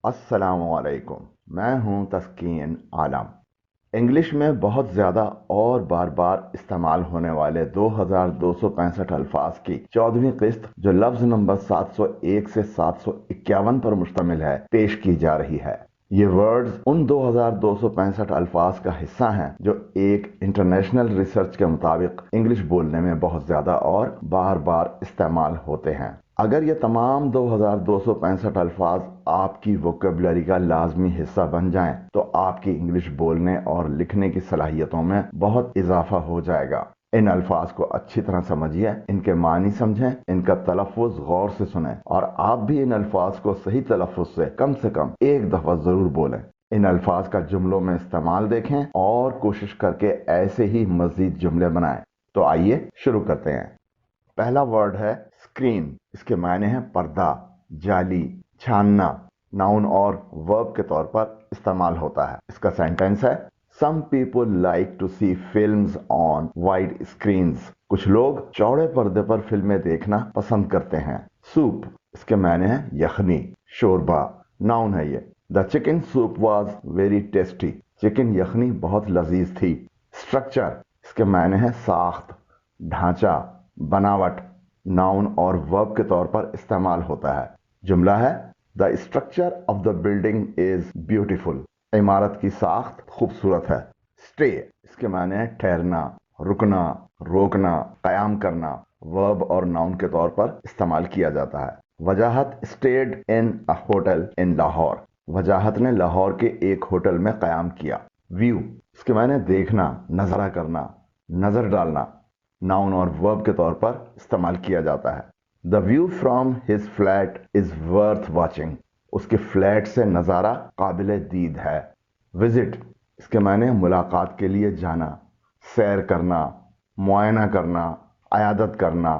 अस्सलाम वालेकुम। मैं हूं तस्कीन आलम। इंग्लिश में बहुत ज़्यादा और बार बार इस्तेमाल होने वाले 2265 अल्फाज की 14वीं किस्त जो लफ्ज़ नंबर 701 से 751 पर मुश्तमिल है पेश की जा रही है। ये वर्ड्स उन 2265 अल्फाज का हिस्सा हैं जो एक इंटरनेशनल रिसर्च के मुताबिक इंग्लिश बोलने में बहुत ज़्यादा और बार बार इस्तेमाल होते हैं। अगर ये तमाम 2265 अल्फाज आपकी वोकेबलरी का लाजमी हिस्सा बन जाएं, तो आपकी इंग्लिश बोलने और लिखने की सलाहियतों में बहुत इजाफा हो जाएगा। इन अल्फाज को अच्छी तरह समझिए, इनके मानी समझें, इनका तलफ़ुज़ गौर से सुनें और आप भी इन अल्फाज को सही तलफ़ुज़ से कम एक दफ़ा ज़रूर बोलें। इन अल्फाज का जुमलों में इस्तेमाल देखें और कोशिश करके ऐसे ही मज़ीद जुमले बनाएं। तो आइए शुरू करते हैं। पहला वर्ड है स्क्रीन। इसके मायने हैं पर्दा, जाली, छानना। नाउन और वर्ब के तौर पर इस्तेमाल होता है। इसका सेंटेंस है some people like to see films on wide screens. कुछ लोग चौड़े पर्दे पर फिल्में देखना पसंद करते हैं। सूप, इसके मायने हैं यखनी, शोरबा। नाउन है ये। The chicken soup was very tasty. Chicken यखनी बहुत लजीज थी। स्ट्रक्चर, इसके मायने हैं साख्त, ढांचा, बनावट। नाउन और वर्ब के तौर पर इस्तेमाल होता है। जुमला है the structure of the building is beautiful. इमारत की साख्त खूबसूरत है। स्टे, इसके माने हैं ठहरना, रुकना, रोकना, कयाम करना। वर्ब और नाउन के तौर पर इस्तेमाल किया जाता है। वजाहत stayed in a hotel in Lahore. वजाहत ने लाहौर के एक होटल में कयाम किया। व्यू, इसके माने देखना, नजरा करना, नजर डालना। नाउन और वर्ब के तौर पर इस्तेमाल किया जाता है। The view from his flat is worth watching. उसके फ्लैट से नज़ारा काबिल दीद है। विजिट, इसके माने मुलाकात के लिए जाना, सैर करना, मुआयना करना, अयादत करना।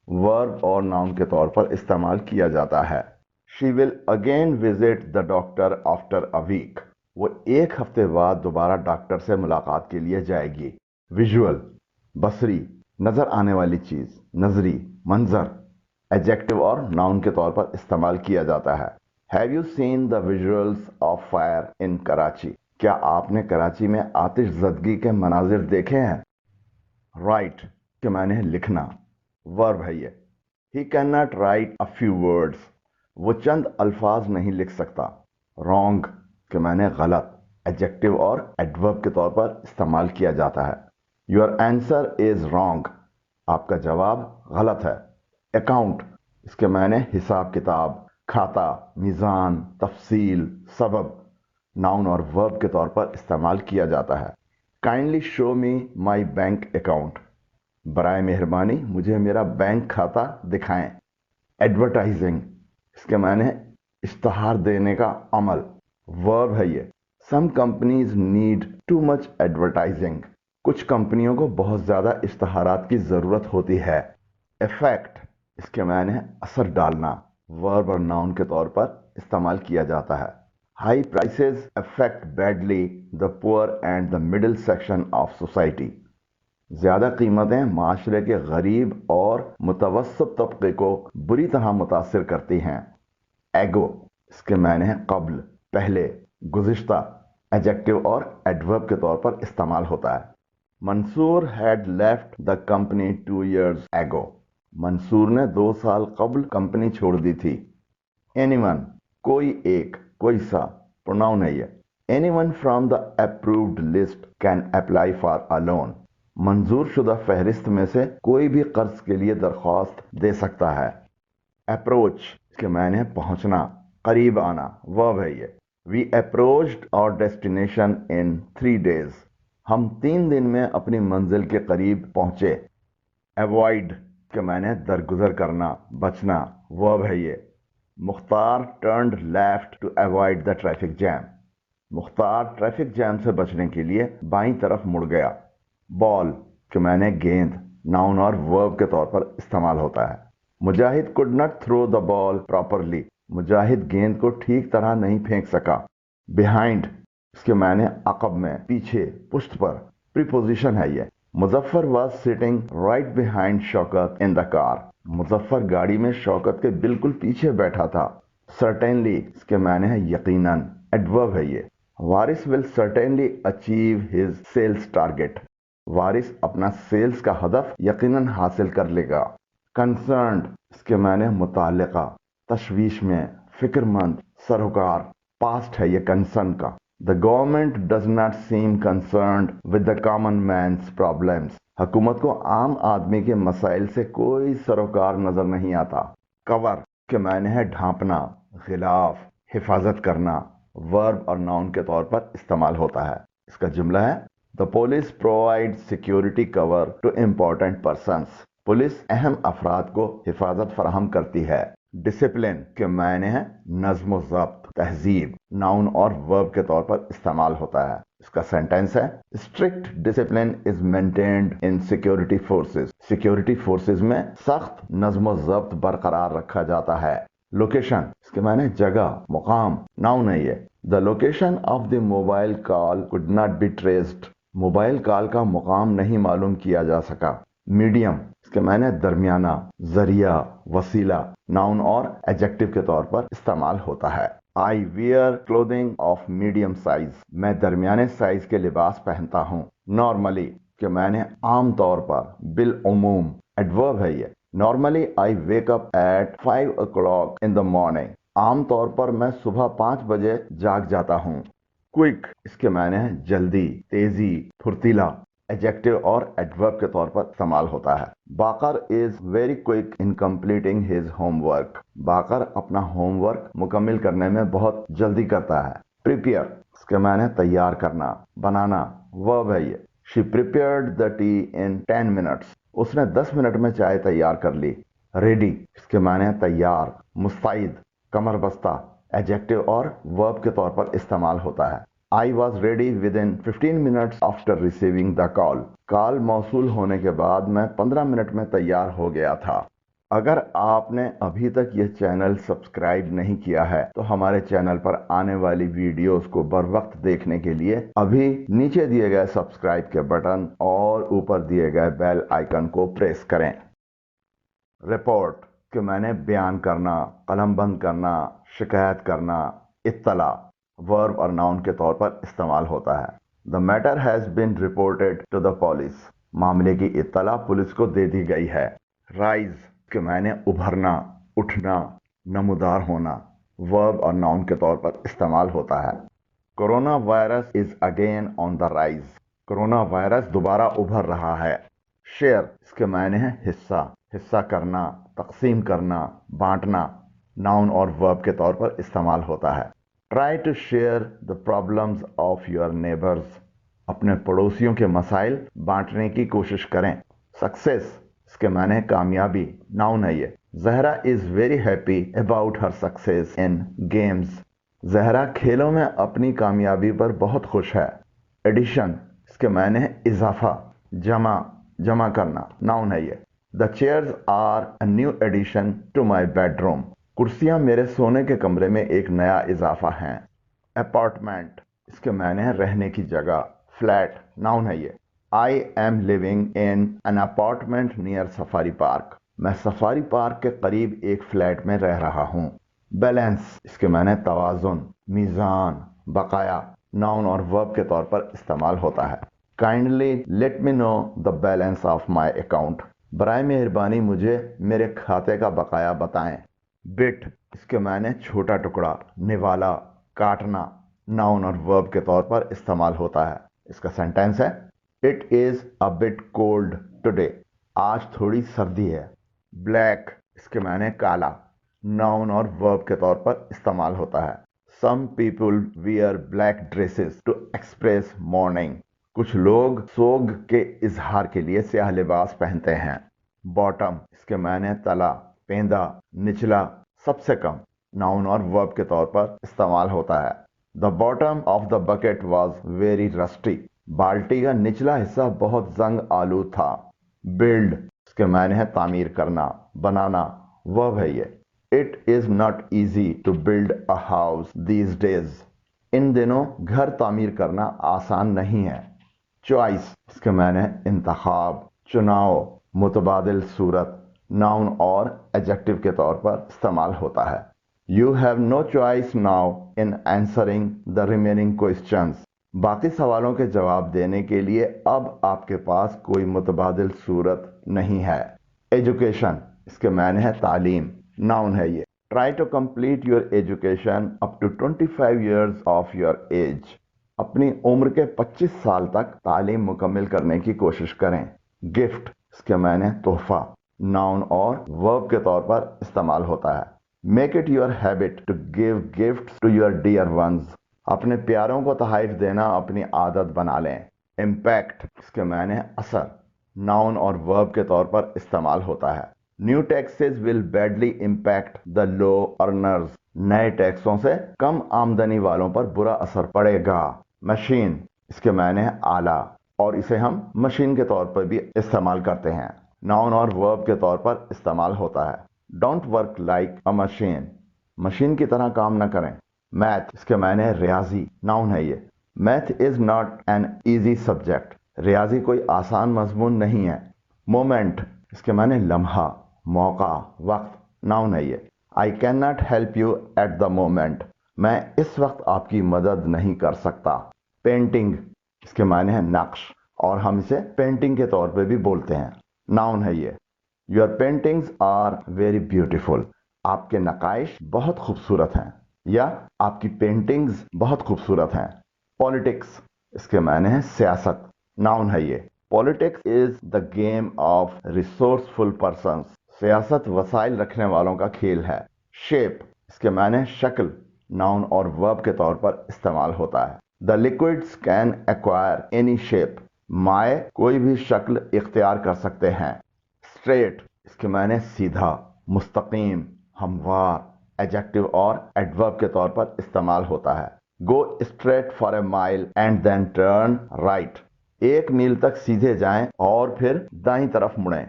वर्ब और नाउन के तौर पर इस्तेमाल किया जाता है। She will again visit the doctor after a week. वो एक हफ्ते बाद दोबारा डॉक्टर से मुलाकात के लिए जाएगी। विजुअल, बसरी, नजर आने वाली चीज, नजरी, मंजर। एडजेक्टिव और नाउन के तौर पर इस्तेमाल किया जाता है। Have you seen the visuals of fire in Karachi. क्या आपने कराची में आतिश ज़दगी के मनाजिर देखे हैं। राइट के माने है लिखना। वर्ब है ये। He can not right a few words. वो चंद अल्फाज नहीं लिख सकता। रॉन्ग के माने गलत। एडजेक्टिव और एडवर्ब के तौर पर इस्तेमाल किया जाता है। Your answer is wrong. आपका जवाब गलत है। अकाउंट, इसके माने हिसाब किताब, खाता, मीज़ान, तफसील, सबब। नाउन और वर्ब के तौर पर इस्तेमाल किया जाता है। काइंडली शो मी माई बैंक अकाउंट। बराए मेहरबानी मुझे मेरा बैंक खाता दिखाएं। एडवर्टाइजिंग, इसके माने इश्तहार देने का अमल। वर्ब है ये। Some companies need too much advertising. कुछ कंपनियों को बहुत ज्यादा इश्तहारात की जरूरत होती है। इफेक्ट, इसके माने है असर डालना। वर्ब और नाउन के तौर पर इस्तेमाल किया जाता है। High prices affect badly the poor and the middle section of society. ज्यादा कीमतें माशरे के गरीब और मुतवस्सत तबके को बुरी तरह मुतासिर करती हैं। एगो, इसके माने हैं कब्ल, पहले, गुज़िश्ता। एडजेक्टिव और एडवर्ब के तौर पर इस्तेमाल होता है। Mansoor had left the company 2 years ago। Mansoor ने 2 साल कबल कंपनी छोड़ दी थी। एनीवन, कोई एक, कोई सा। प्रोनाउन है ये। Anyone from the approved list can apply for a loan. मंजूर शुदा फहरिस्त में से कोई भी कर्ज के लिए दरख्वास्त दे सकता है। अप्रोच, इसके मायने है पहुंचना, करीब आना। वर्ब है ये। We approached our destination in 3 days। हम 3 दिन में अपनी मंजिल के करीब पहुंचे। अवॉइड के मायने दरगुजर करना, बचना। वर्ब है ये। Mukhtar turned left to avoid the traffic jam. Mukhtar traffic jam से बचने के लिए बाईं तरफ मुड़ गया। बॉल के मायने गेंद। नाउन और वर्ब के तौर पर इस्तेमाल होता है। Mujahid could not throw the ball properly. Mujahid गेंद को ठीक तरह नहीं फेंक सका। बिहाइंड, इसके मायने अकब में, पीछे, पुश्त पर। प्रीपोजिशन है ये। Muzaffar was sitting right behind Shaukat in the car. Muzaffar गाड़ी में शौकत के बिल्कुल पीछे बैठा था। certainly اس کے معنی ہے یقیناً، ایڈورب ہے یہ. وارث will certainly achieve his sales target. وارث اپنا سیلز کا ہدف یقیناً حاصل کر لے گا. concerned اس کے معنی متعلقہ، تشویش میں، فکر مند، سروکار. پاسٹ ہے یہ کنسرن کا. The government does not seem concerned with the common man's problems. حکومت کو عام آدمی کے مسائل سے کوئی سروکار نظر نہیں آتا. کور کے معنی ہے ڈھانپنا، غلاف، حفاظت کرنا. ورب اور ناؤن کے طور پر استعمال ہوتا ہے. اس کا جملہ ہے The police provides security cover to important persons. Police اہم افراد کو حفاظت فراہم کرتی ہے. ڈسپلن کے معنی ہے نظم و ضبط، تہذیب. ناؤن اور ورب کے طور پر استعمال ہوتا ہے. اس کا سینٹینس ہے strict discipline is maintained in security forces. Security forces میں سخت نظم و ضبط برقرار رکھا جاتا ہے. لوکیشن اس کے معنی جگہ، مقام. ناؤن ہے یہ. The location of the mobile call could not be traced. Mobile call کا مقام نہیں معلوم کیا جا سکا. میڈیم اس کے معنی درمیانہ، ذریعہ، وسیلہ. ناؤن اور ایڈجیکٹو کے طور پر استعمال ہوتا ہے. I wear clothing of medium size. میں درمیانے سائز کے لباس پہنتا ہوں. Normally کے معنی عام طور پر، بالعموم. ایڈورب ہے یہ. Normally I wake up at 5 o'clock in the morning. عام طور پر میں صبح 5 بجے جاگ جاتا ہوں. کوئک اس کے معنی ہے جلدی، تیزی، پھرتیلا. ایڈجیکٹو اور ایڈورب کے طور پر استعمال ہوتا ہے. Baqir is very quick in completing his homework. Baqir اپنا ہوم ورک مکمل کرنے میں بہت جلدی کرتا ہے. پریپیئر اس کے معنی تیار کرنا، بنانا. ورب ہے یہ. She prepared the tea in 10 minutes. اس نے 10 منٹ میں چائے تیار کر لی. ریڈی اس کے معنی تیار، مستعد، کمر بستہ. ایڈجیکٹو اور ورب کے طور پر استعمال ہوتا ہے. I was ready within 15 minutes after receiving the call. کال موصول ہونے کے بعد میں 15 منٹ میں تیار ہو گیا تھا. اگر آپ نے ابھی تک یہ چینل سبسکرائب نہیں کیا ہے تو ہمارے چینل پر آنے والی ویڈیوز کو بر وقت دیکھنے کے لیے ابھی نیچے دیے گئے سبسکرائب کے بٹن اور اوپر دیے گئے بیل آئیکن کو پریس کریں. رپورٹ کہ میں نے بیان کرنا، قلم بند کرنا، شکایت کرنا. اطلاع ورب اور ناؤن کے طور پر استعمال ہوتا ہے. The matter has been reported to the police. معاملے کی اطلاع پولیس کو دے دی گئی ہے. رائز کے معنی ابھرنا، اٹھنا، نمودار ہونا. ورب اور ناؤن کے طور پر استعمال ہوتا ہے. Corona virus is again on the rise. Corona virus دوبارہ ابھر رہا ہے. شیئر اس کے معنی ہے حصہ، حصہ کرنا، تقسیم کرنا، بانٹنا. ناؤن اور ورب کے طور پر استعمال ہوتا ہے. Try to share the problems of your neighbors. اپنے پڑوسیوں کے مسائل بانٹنے کی کوشش کریں. Success اس کے معنی ہے کامیابی. ناؤن ہے یہ. Zahra is very happy about her success in games. Zahra کھیلوں میں اپنی کامیابی پر بہت خوش ہے. Addition اس کے معنی ہے اضافہ، جمع کرنا. ناؤن ہے یہ. The chairs are a new addition to my bedroom. کرسیاں میرے سونے کے کمرے میں ایک نیا اضافہ ہیں. اپارٹمنٹ اس کے معنی ہے رہنے کی جگہ، فلیٹ. ناؤن ہے یہ. I am living in an apartment near Safari Park. میں سفاری پارک کے قریب ایک فلیٹ میں رہ رہا ہوں. بیلنس اس کے معنی توازن، میزان، بقایا. ناؤن اور ورب کے طور پر استعمال ہوتا ہے. Kindly let me know the balance of my account. برائے مہربانی مجھے میرے کھاتے کا بقایا بتائیں. بٹ اس کے معنی چھوٹا ٹکڑا، نوالا، کاٹنا. ناؤن اور ورب کے طور پر استعمال ہوتا ہے. اس کا سینٹینس ہے it is a bit cold today. آج تھوڑی سردی ہے. بلیک اس کے معنی کالا. ناؤن اور ورب کے طور پر استعمال ہوتا ہے. Some people wear black dresses to express mourning. کچھ لوگ سوگ کے اظہار کے لیے سیاہ لباس پہنتے ہیں. باٹم اس کے معنی تلا، پیندا، نچلا، سب سے کم. ناؤن اور ورب کے طور پر استعمال ہوتا ہے. The bottom of the bucket was very rusty. بالٹی کا نچلا حصہ بہت زنگ آلود تھا. بلڈ اس کے معنی ہے تعمیر کرنا، بنانا. ورب ہے یہ. It is not easy to build a house these days. ان دنوں گھر تعمیر کرنا آسان نہیں ہے. چوائس اس کے معنی ہے انتخاب، چناؤ، متبادل صورت. ناؤن اور ایڈجیکٹو کے طور پر استعمال ہوتا ہے. You have no choice now in answering the remaining questions. बाकी सवालों के जवाब देने के लिए अब आपके पास कोई मुतबादिल सूरत नहीं है। एजुकेशन, इसके माने है तालीम, नाउन है ये। Try to complete your education up to 25 years of your age. अपनी उम्र के 25 साल तक तालीम मुकम्मल करने की कोशिश करें। गिफ्ट, इसके माने तोहफा, नाउन और वर्ब के तौर पर इस्तेमाल होता है। Make it your habit to give gifts to your dear ones. अपने प्यारों को तोहफे देना अपनी आदत बना लें। इम्पैक्ट, इसके माने असर, नाउन और वर्ब के तौर पर इस्तेमाल होता है। New taxes will badly impact the low earners. नए टैक्सों से कम आमदनी वालों पर बुरा असर पड़ेगा। मशीन, इसके माने है आला, और इसे हम मशीन के तौर पर भी इस्तेमाल करते हैं। नाउन और वर्ब के तौर पर इस्तेमाल होता है। Don't work like a machine, machine की तरह काम न करें। मैथ, इसके माने है रियाजी, नाउन है ये। Math is not an easy subject, रियाजी कोई आसान मजमून नहीं है। मोमेंट, इसके माने लम्हा, मौका, वक्त, नाउन है ये। I can not help you at the moment, मैं इस वक्त आपकी मदद नहीं कर सकता। पेंटिंग, इसके माने है नक्श, और हम इसे पेंटिंग के तौर पे भी बोलते हैं, नाउन है ये। Your paintings are very beautiful, आपके नकाइश बहुत खूबसूरत हैं, या आपकी पेंटिंग्स बहुत खूबसूरत हैं। पॉलिटिक्स, इसके माने है सियासत, नाउन है ये। Politics is the game of resourceful persons, सियासत वसाइल रखने वालों का खेल है। शेप, इसके माने शक्ल, नाउन और वर्ब के तौर पर इस्तेमाल होता है। The liquids can acquire any shape, माए कोई भी शक्ल इख्तियार कर सकते हैं। स्ट्रेट, इसके माने सीधा, मुस्तकीम, हमवार, एडजेक्टिव और एडवर्ब के तौर पर इस्तेमाल होता है। Go straight for a mile and then turn right, 1 मील तक सीधे जाएं और फिर दाईं तरफ मुड़ें।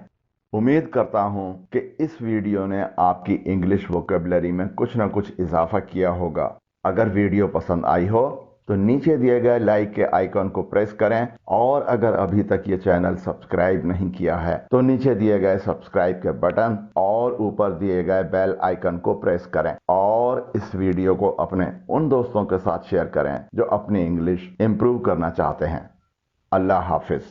उम्मीद करता हूं कि इस वीडियो ने आपकी इंग्लिश वोकेबलरी में कुछ ना कुछ इजाफा किया होगा। अगर वीडियो पसंद आई हो तो नीचे दिए गए लाइक के आइकन को प्रेस करें, और अगर अभी तक ये चैनल सब्सक्राइब नहीं किया है तो नीचे दिए गए सब्सक्राइब के बटन और ऊपर दिए गए बेल आइकन को प्रेस करें, और इस वीडियो को अपने उन दोस्तों के साथ शेयर करें जो अपनी इंग्लिश इंप्रूव करना चाहते हैं। अल्लाह हाफिज।